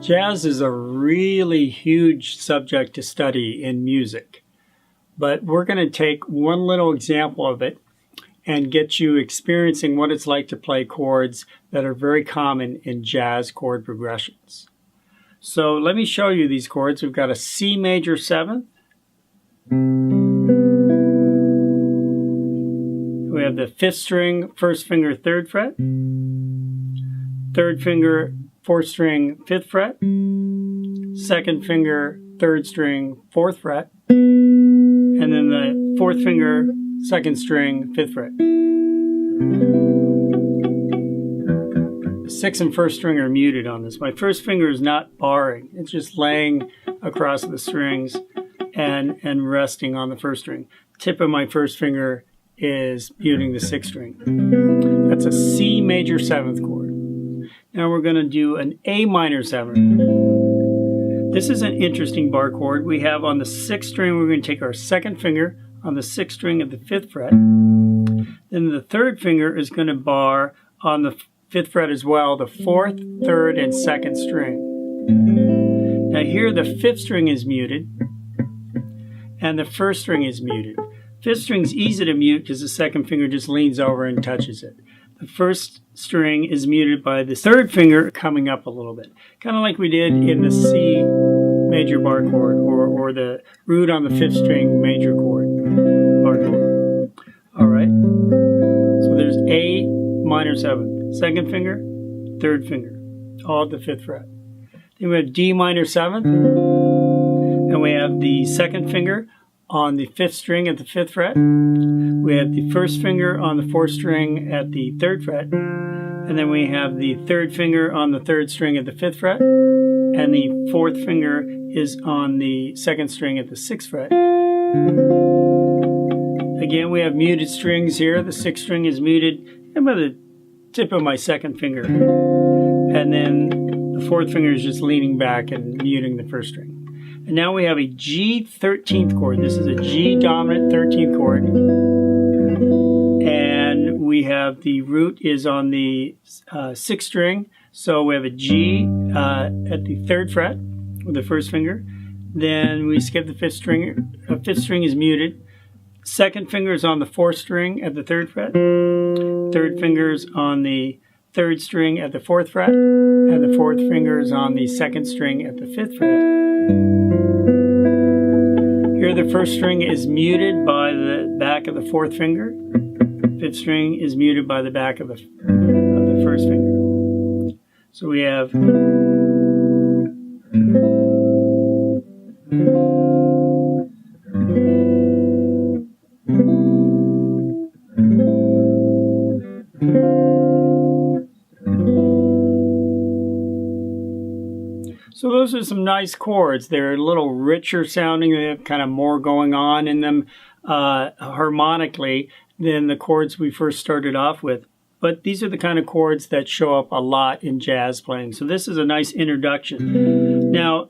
Jazz is a really huge subject to study in music, but we're going to take one little example of it and get you experiencing what it's like to play chords that are very common in jazz chord progressions. So let me show you these chords. We've got a C major 7th. We have the 5th string, 1st finger, 3rd fret. 3rd finger, 4th string, 5th fret. 2nd finger, 3rd string, 4th fret. And then the 4th finger, 2nd string, 5th fret. The 6th and 1st string are muted on this. My 1st finger is not barring. It's just laying across the strings and resting on the 1st string. Tip of my 1st finger is muting the 6th string. That's a C major 7th chord. Now we're going to do an A minor 7th. This is an interesting bar chord. We have on the 6th string, we're going to take our 2nd finger on the 6th string of the 5th fret. Then the 3rd finger is going to bar on the 5th fret as well, the 4th, 3rd, and 2nd string. Now here the 5th string is muted and the 1st string is muted. 5th string is easy to mute because the 2nd finger just leans over and touches it. The 1st string is muted by the 3rd finger coming up a little bit, kind of like we did in the C major bar chord or the root on the 5th string major chord bar chord. All right, so there's A minor 7th, 2nd finger, 3rd finger, all at the 5th fret. Then we have D minor 7th, and we have the 2nd finger on the 5th string at the 5th fret. We have the 1st finger on the 4th string at the 3rd fret. And then we have the 3rd finger on the 3rd string at the 5th fret. And the 4th finger is on the 2nd string at the 6th fret. Again, we have muted strings here. The 6th string is muted and by the tip of my 2nd finger. And then the 4th finger is just leaning back and muting the 1st string. And now we have a G 13th chord. This is a G dominant 13th chord. And we have the root is on the 6th string. So we have a G at the 3rd fret with the 1st finger. Then we skip the 5th string. 5th string is muted. 2nd finger is on the 4th string at the 3rd fret. 3rd finger is on the 3rd string at the 4th fret. And the 4th finger is on the 2nd string at the 5th fret. Here the 1st string is muted by the back of the 4th finger. 5th string is muted by the back of the 1st finger. So we have So those are some nice chords. They're a little richer sounding. They have kind of more going on in them harmonically than the chords we first started off with. But these are the kind of chords that show up a lot in jazz playing. So this is a nice introduction. Now,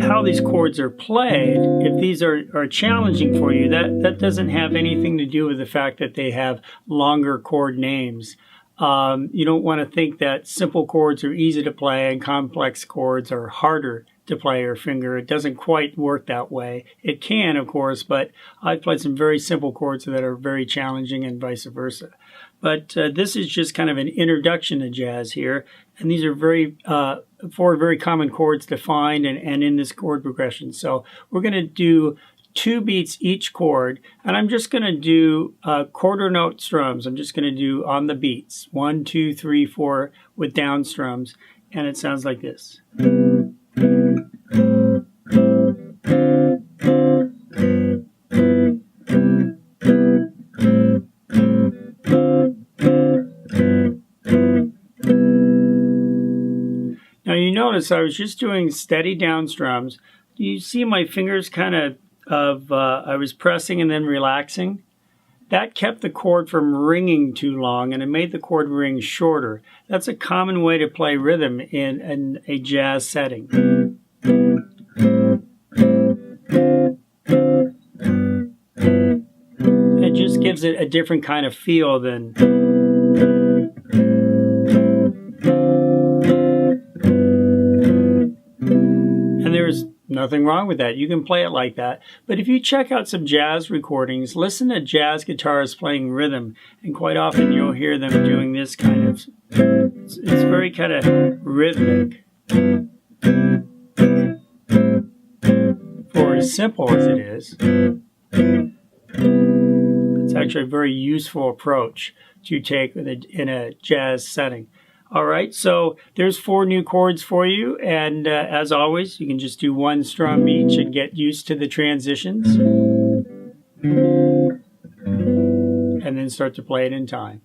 how these chords are played, if these are challenging for you, that doesn't have anything to do with the fact that they have longer chord names. You don't want to think that simple chords are easy to play and complex chords are harder to play or finger. It doesn't quite work that way. It can, of course, but I've played some very simple chords that are very challenging and vice versa. But this is just kind of an introduction to jazz here. And these are four very common chords to find and in this chord progression. So we're going to do 2 beats each chord, and I'm just going to do quarter note strums. I'm just going to do on the beats 1, 2, 3, 4 with down strums, and it sounds like this. Now you notice I was just doing steady down strums. Do you see my fingers kind of I was pressing and then relaxing? That kept the chord from ringing too long, and it made the chord ring shorter. That's a common way to play rhythm in a jazz setting. It just gives it a different kind of feel than... Nothing wrong with that. You can play it like that. But if you check out some jazz recordings, listen to jazz guitarists playing rhythm, and quite often you'll hear them doing this kind of, it's very kind of rhythmic. For as simple as it is, it's actually a very useful approach to take in a jazz setting. All right, so there's 4 new chords for you, and as always, you can just do 1 strum each and get used to the transitions, and then start to play it in time.